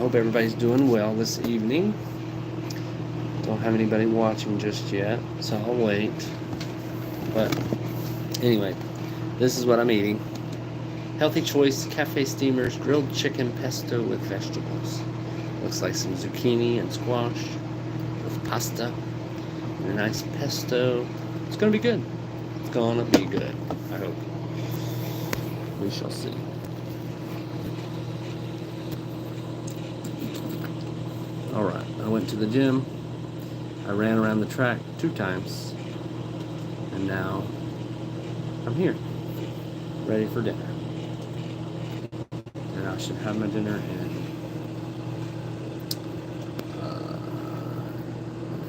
Hope everybody's doing well this evening. Don't have anybody watching just yet, so I'll wait. But anyway, this is what I'm eating. Healthy Choice Cafe Steamers grilled chicken pesto with vegetables. Looks like some zucchini and squash with pasta and a nice pesto. It's gonna be good. It's gonna be good, I hope. We shall see. Alright, I went to the gym. I ran around the track 2 times. And now I'm here, ready for dinner. And I should have my dinner in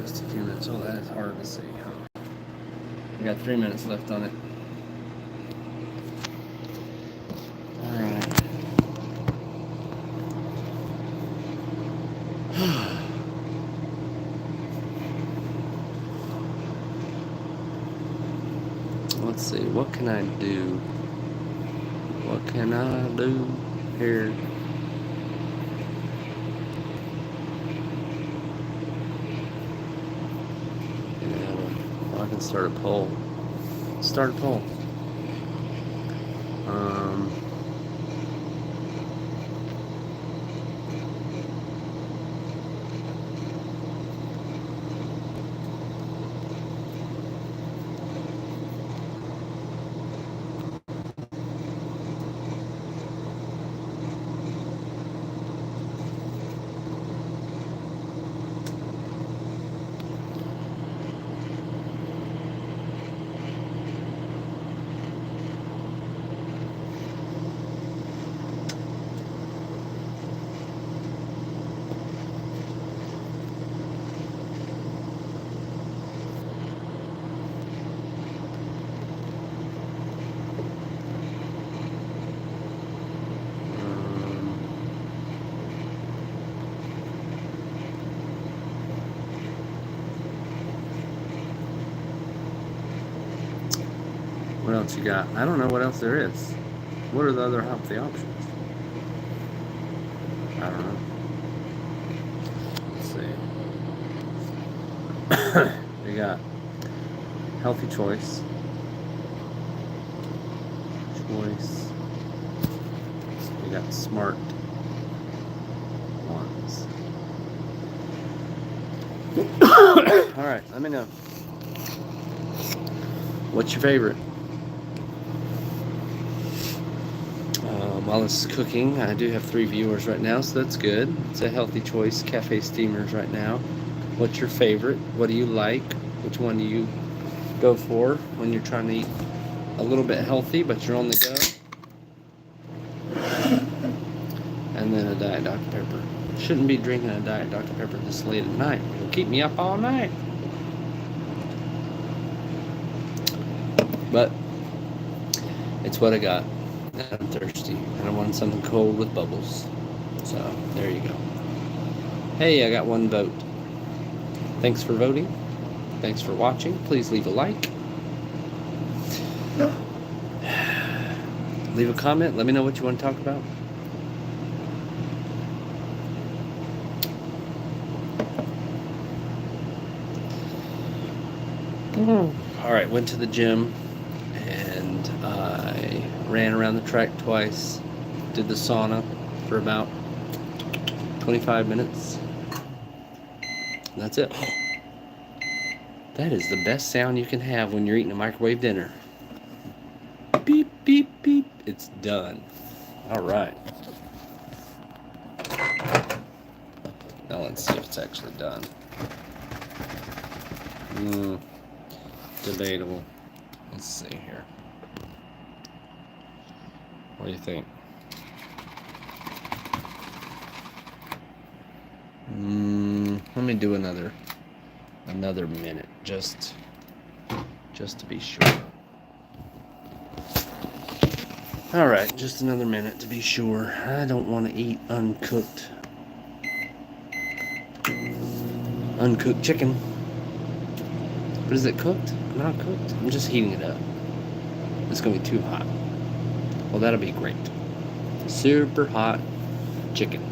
just a few minutes. Oh, that is hard to see, huh? I got 3 minutes left on it. Alright. Let's see, what can I do? What can I do here? Yeah, well, I can start a poll. Start a poll. What else you got? I don't know what else there is. What are the other healthy options? I don't know. Let's see. We got Healthy Choice. We got Smart Ones. Alright, let me know. What's your favorite? While this is cooking, I do have 3 viewers right now, so that's good. It's a Healthy Choice Cafe Steamers right now. What's your favorite? What do you like? Which one do you go for when you're trying to eat a little bit healthy, but you're on the go? And then a Diet Dr. Pepper. Shouldn't be drinking a Diet Dr. Pepper this late at night. It'll keep me up all night. But it's what I got. I'm thirsty and I want something cold with bubbles. So there you go. Hey, I got 1 vote. Thanks for voting. Thanks for watching. Please leave a like. Leave a comment. Let me know what you want to talk about. Alright, went to the gym and I ran around the track twice, did the sauna for about 25 minutes. And that's it. That is the best sound you can have when you're eating a microwave dinner. Beep, beep, beep. It's done. Alright. Now let's see if it's actually done. Debatable. Let's see here. What do you think? Let me do another minute, just to be sure. All right, just another minute to be sure. I don't want to eat uncooked chicken. But is it cooked? Not cooked. I'm just heating it up. It's gonna be too hot. Well, that'll be great. Super hot chicken.